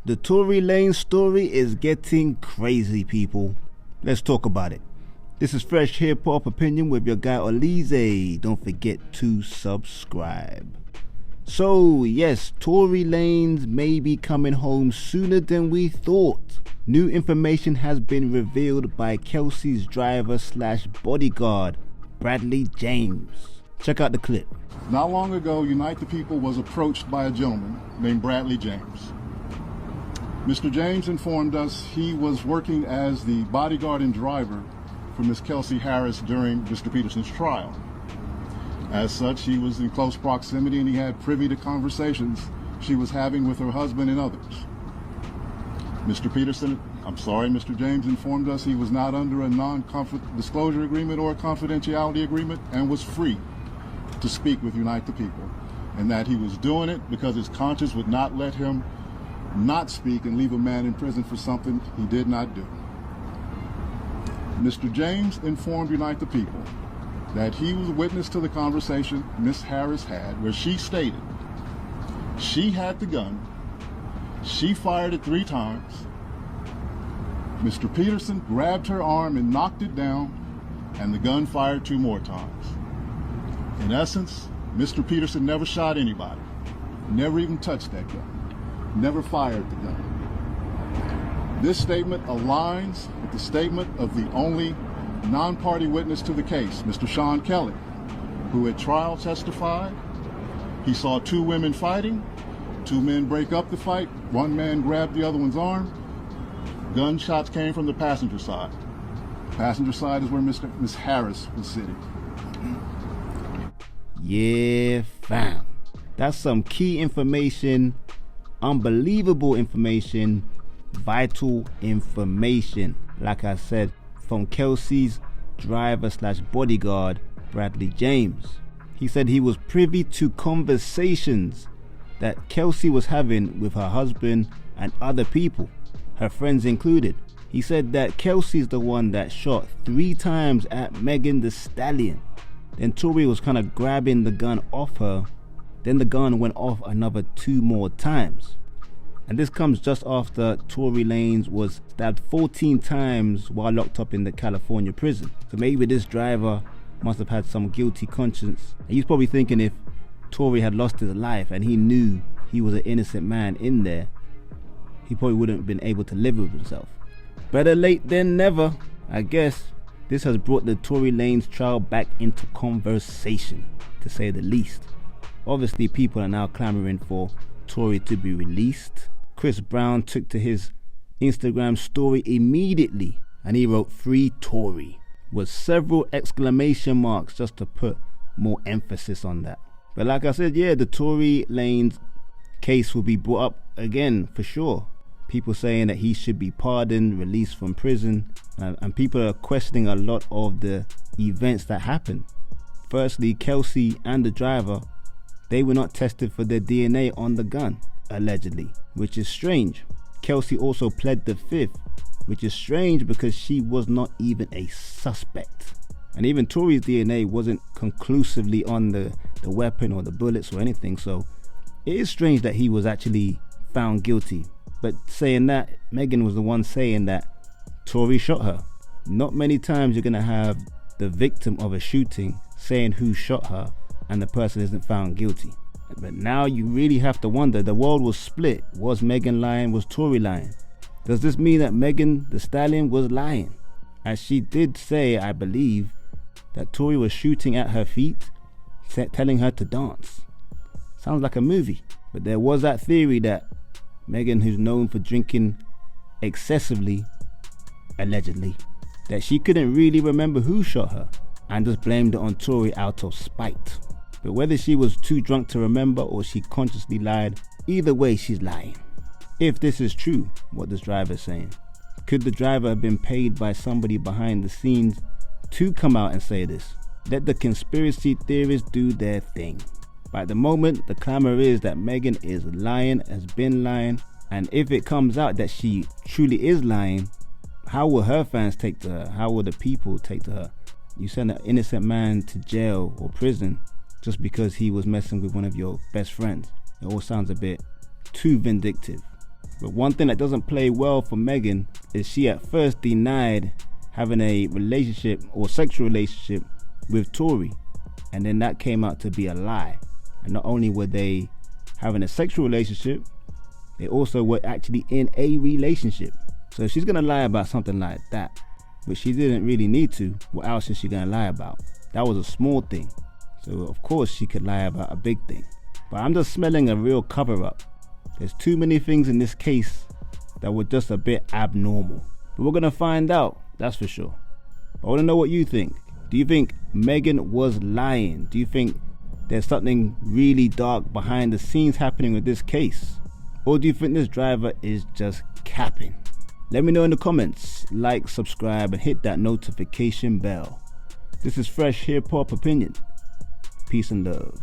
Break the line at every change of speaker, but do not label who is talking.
The Tory Lanez story is getting crazy, people. Let's talk about it. This is Fresh Hip-Hop Opinion with your guy Olize. Don't forget to subscribe. So, yes, Tory Lanez may be coming home sooner than we thought. New information has been revealed by Kelsey's driver / bodyguard, Bradley James. Check out the clip.
Not long ago, Unite the People was approached by a gentleman named Bradley James. Mr. James informed us he was working as the bodyguard and driver for Miss Kelsey Harris during Mr. Peterson's trial. As such, he was in close proximity and he had privy to conversations she was having with her husband and others. Mr. James informed us he was not under a non-disclosure agreement or a confidentiality agreement and was free to speak with Unite the People, and that he was doing it because his conscience would not let him not speak and leave a man in prison for something he did not do. Mr. James informed Unite the People that he was a witness to the conversation Miss Harris had, where she stated she had the gun, she fired it 3 times, Mr. Peterson grabbed her arm and knocked it down, and the gun fired 2 more times. In essence, Mr. Peterson never shot anybody, never even touched that gun, never fired the gun. This statement aligns with the statement of the only non-party witness to the case, Mr. Sean Kelly, who at trial testified he saw 2 women fighting, 2 men break up the fight, 1 man grabbed the other one's arm. Gunshots came from the passenger side. The passenger side is where Miss Harris was sitting.
Yeah, fam. That's some key information, unbelievable information, vital information. Like I said, from Kelsey's driver / bodyguard, Bradley James. He said he was privy to conversations that Kelsey was having with her husband and other people, her friends included. He said that Kelsey's the one that shot 3 times at Megan Thee Stallion. Then Tory was kind of grabbing the gun off her. Then the gun went off another 2 more times. And this comes just after Tory Lanez was stabbed 14 times while locked up in the California prison. So maybe this driver must have had some guilty conscience. And he's probably thinking if Tory had lost his life and he knew he was an innocent man in there, he probably wouldn't have been able to live with himself. Better late than never, I guess. This has brought the Tory Lanez trial back into conversation, to say the least. Obviously, people are now clamoring for Tory to be released. Chris Brown took to his Instagram story immediately and he wrote "Free Tory" with several exclamation marks just to put more emphasis on that. But like I said, yeah, the Tory Lanez case will be brought up again for sure. People saying that he should be pardoned, released from prison, and people are questioning a lot of the events that happened. Firstly, Kelsey and the driver, they were not tested for their DNA on the gun, allegedly, which is strange. Kelsey also pled the 5th, which is strange because she was not even a suspect. And even Tory's DNA wasn't conclusively on the weapon or the bullets or anything, so it is strange that he was actually found guilty. But saying that, Megan was the one saying that Tory shot her. Not many times you're gonna have the victim of a shooting saying who shot her and the person isn't found guilty. But now you really have to wonder, the world was split. Was Megan lying? Was Tory lying? Does this mean that Megan Thee Stallion was lying? As she did say, I believe, that Tory was shooting at her feet, telling her to dance. Sounds like a movie. But there was that theory that Megan, who's known for drinking excessively, allegedly, that she couldn't really remember who shot her and just blamed it on Tory out of spite. But whether she was too drunk to remember or she consciously lied, either way she's lying. If this is true, what this driver is saying, could the driver have been paid by somebody behind the scenes to come out and say this? Let the conspiracy theorists do their thing. But at the moment, the clamor is that Megan is lying, has been lying, and if it comes out that she truly is lying, how will her fans take to her? How will the people take to her? You send an innocent man to jail or prison just because he was messing with one of your best friends. It all sounds a bit too vindictive. But one thing that doesn't play well for Megan is she at first denied having a relationship or sexual relationship with Tory, and then that came out to be a lie. And not only were they having a sexual relationship, they also were actually in a relationship. So if she's gonna lie about something like that, which she didn't really need to, what else is she gonna lie about? That was a small thing. So of course she could lie about a big thing. But I'm just smelling a real cover-up. There's too many things in this case that were just a bit abnormal. But we're gonna find out, that's for sure. I wanna know what you think. Do you think Megan was lying? Do you think there's something really dark behind the scenes happening with this case? Or do you think this driver is just capping? Let me know in the comments. Like, subscribe, and hit that notification bell. This is Fresh Hip Hop Opinion. Peace and love.